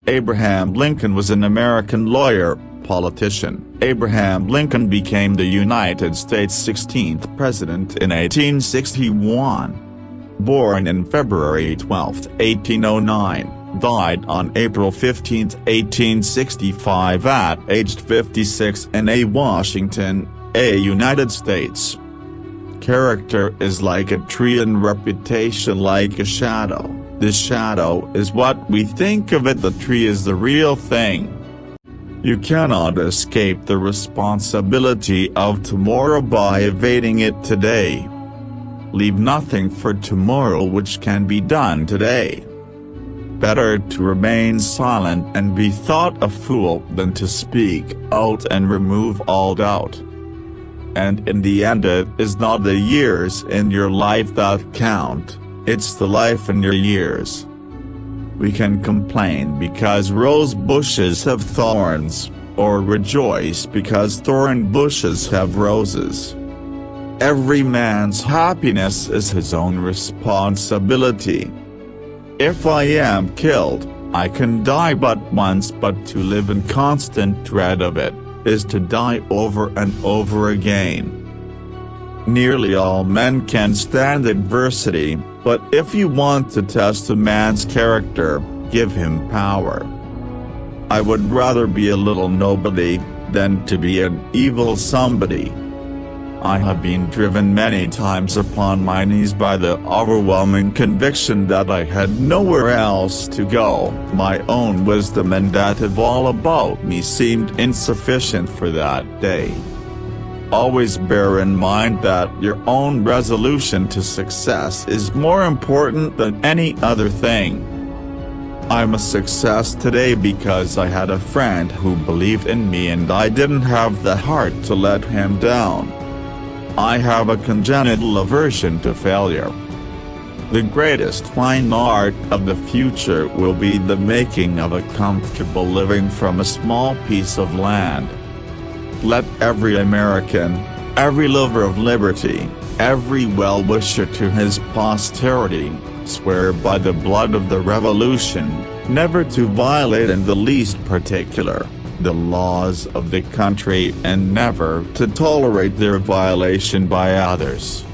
Abraham Lincoln was an American lawyer, politician. Abraham Lincoln became the United States' 16th president in 1861. Born in February 12, 1809, died on April 15, 1865 at aged 56 in Washington, United States. Character is like a tree and reputation like a shadow. The shadow is what we think of it, the tree is the real thing. You cannot escape the responsibility of tomorrow by evading it today. Leave nothing for tomorrow which can be done today. Better to remain silent and be thought a fool than to speak out and remove all doubt. And in the end, it is not the years in your life that count, it's the life in your years. We can complain because rose bushes have thorns, or rejoice because thorn bushes have roses. Every man's happiness is his own responsibility. If I am killed, I can die but once, but to live in constant dread of it is to die over and over again. Nearly all men can stand adversity, but if you want to test a man's character, give him power. I would rather be a little nobody than to be an evil somebody. I have been driven many times upon my knees by the overwhelming conviction that I had nowhere else to go. My own wisdom and that of all about me seemed insufficient for that day. Always bear in mind that your own resolution to success is more important than any other thing. I'm a success today because I had a friend who believed in me and I didn't have the heart to let him down. I have a congenital aversion to failure. The greatest fine art of the future will be the making of a comfortable living from a small piece of land. Let every American, every lover of liberty, every well-wisher to his posterity, swear by the blood of the Revolution, never to violate in the least particular the laws of the country and never to tolerate their violation by others.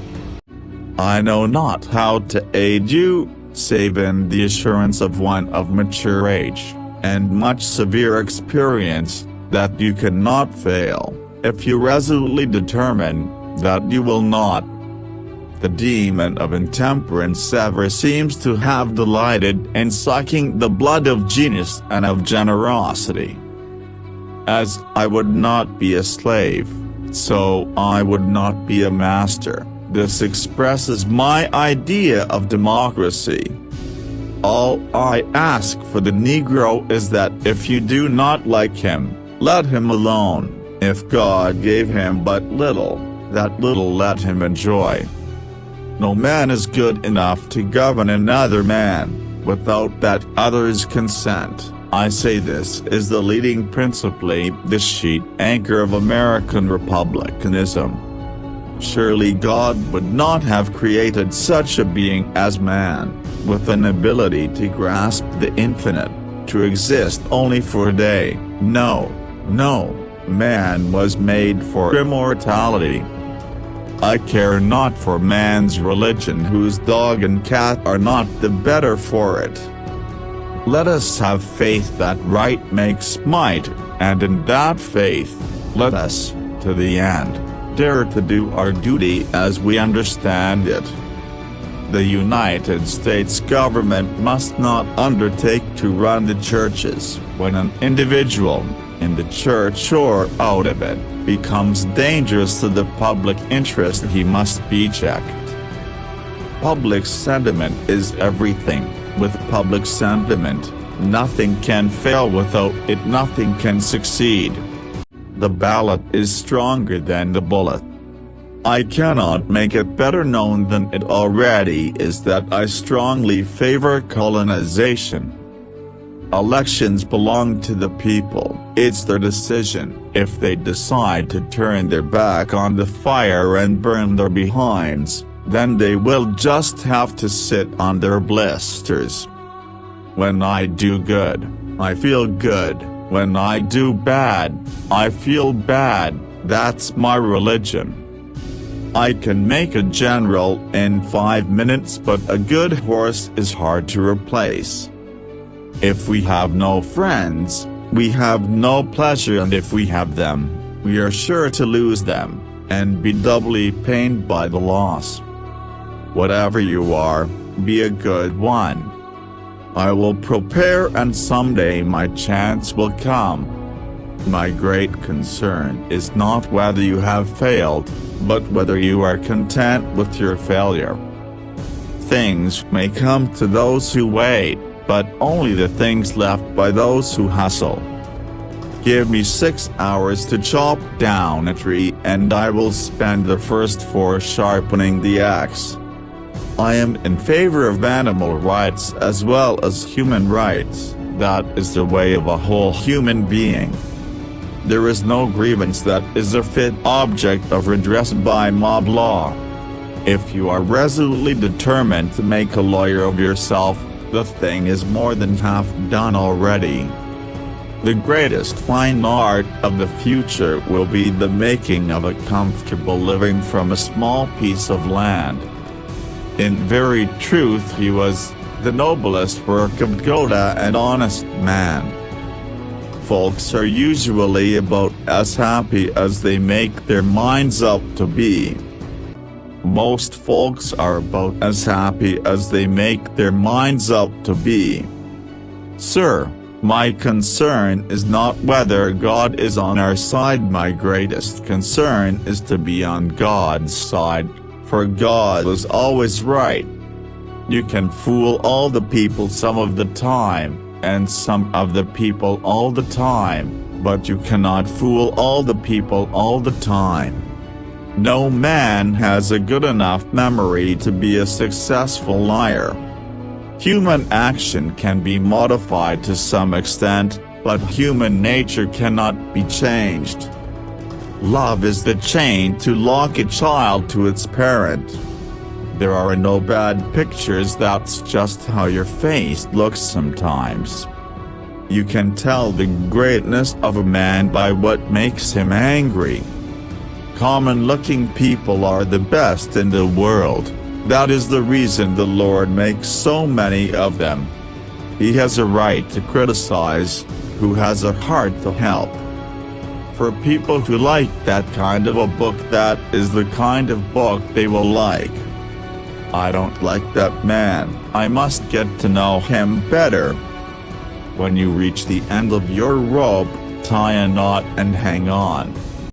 I know not how to aid you, save in the assurance of one of mature age, and much severe experience, that you cannot fail, if you resolutely determine that you will not. The demon of intemperance ever seems to have delighted in sucking the blood of genius and of generosity. As I would not be a slave, so I would not be a master. This expresses my idea of democracy. All I ask for the Negro is that if you do not like him, let him alone. If God gave him but little, that little let him enjoy. No man is good enough to govern another man, without that other's consent. I say this is the leading principally the sheet anchor of American republicanism. Surely God would not have created such a being as man, with an ability to grasp the infinite, to exist only for a day. No, no, man was made for immortality. I care not for man's religion whose dog and cat are not the better for it. Let us have faith that right makes might, and in that faith, let us, to the end, dare to do our duty as we understand it. The United States government must not undertake to run the churches when an individual, in the church or out of it, becomes dangerous to the public interest. He must be checked. Public sentiment is everything. With public sentiment, nothing can fail. Without it, nothing can succeed. The ballot is stronger than the bullet. I cannot make it better known than it already is that I strongly favor colonization. Elections belong to the people. It's their decision. If they decide to turn their back on the fire and burn their behinds, then they will just have to sit on their blisters. When I do good, I feel good. When I do bad, I feel bad. That's my religion. I can make a general in 5 minutes, but a good horse is hard to replace. If we have no friends, we have no pleasure, and if we have them, we are sure to lose them, and be doubly pained by the loss. Whatever you are, be a good one. I will prepare, and someday my chance will come. My great concern is not whether you have failed, but whether you are content with your failure. Things may come to those who wait, but only the things left by those who hustle. Give me 6 hours to chop down a tree, and I will spend the first 4 sharpening the axe. I am in favor of animal rights as well as human rights. That is the way of a whole human being. There is no grievance that is a fit object of redress by mob law. If you are resolutely determined to make a lawyer of yourself, the thing is more than half done already. The greatest fine art of the future will be the making of a comfortable living from a small piece of land. In very truth, he was the noblest work of God, an honest man. Folks are usually about as happy as they make their minds up to be. Most folks are about as happy as they make their minds up to be. Sir, my concern is not whether God is on our side. My greatest concern is to be on God's side, for God is always right. You can fool all the people some of the time, and some of the people all the time, but you cannot fool all the people all the time. No man has a good enough memory to be a successful liar. Human action can be modified to some extent, but human nature cannot be changed. Love is the chain to lock a child to its parent. There are no bad pictures, that's just how your face looks sometimes. You can tell the greatness of a man by what makes him angry. Common-looking people are the best in the world. That is the reason the Lord makes so many of them. He has a right to criticize, who has a heart to help. For people who like that kind of a book, that is the kind of book they will like. I don't like that man, I must get to know him better. When you reach the end of your rope, tie a knot and hang on.